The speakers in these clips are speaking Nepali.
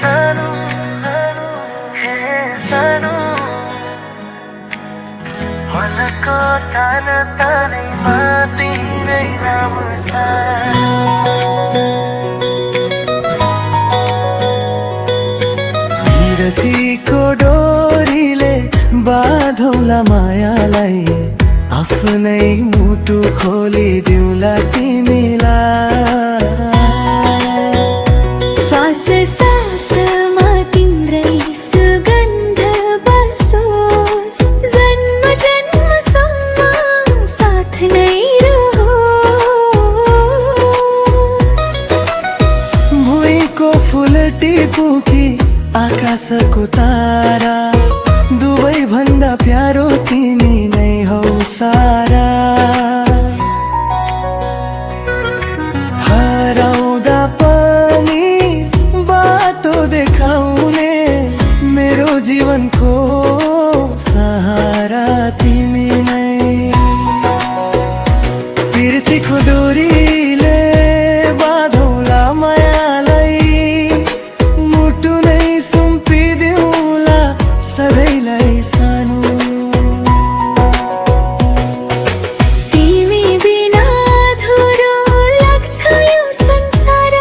सानो हे सानो मनको तानैमा तिम्रै नाम छ। विरतीको डोरीले बाँधौला मायालाई, आफ्नै मुटु खोलिदिउँला तिमीलाई। सास सासमा तिम्रै सुगन्ध बसोस्, जन्म जन्मसम्म साथ नै रहोस्। भुइँको फुल टिपुकी आकाशको तारा, दुवै भन्दा प्यारो तिमी नै हौ सारा। हराउँदा पनि बाटो देखाउने मेरो जीवनको सहारा तिमी नै। प्रीतिको डोरीले बाँधौला मायालाई, मुटु नै सुम्पिदिउँला सधैँलाई सानो। तिमी बिना अधुरो लाग्छ यो संसार,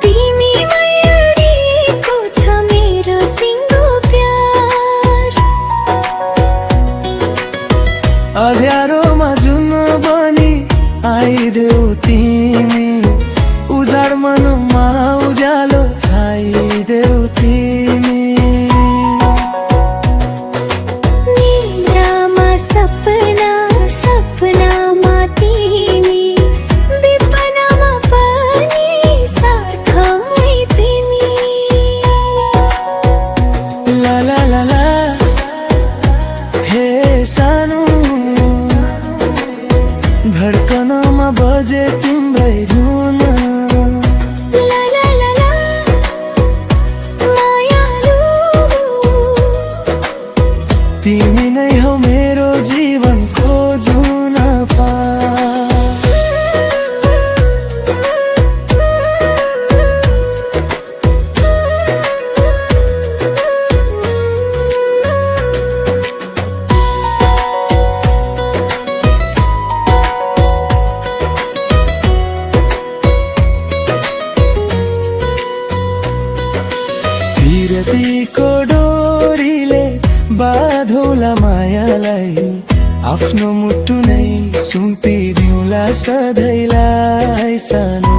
तिमी अडिएको छ मेरो सिङ्गो प्यार। अँध्यारोमा जुन बनी आइदेऊ तिमी, उजाड मनमा उज्यालो छाइदेऊ तिमी। निद्रामा सपना सपनामा तिमी, विपनामा पनि साथमै तिमी। ला ला ला ला हे सानो, धड्कनमा बजे तिम्रै धुन। ला ला ला ला मायालु, तिमी नै हौ मेरो जीवनको जुन विरतीको डोरीले बाँधौला मायालाई, आफ्नो मुटु नै सुम्पिदिउँला सधैँलाई सानो।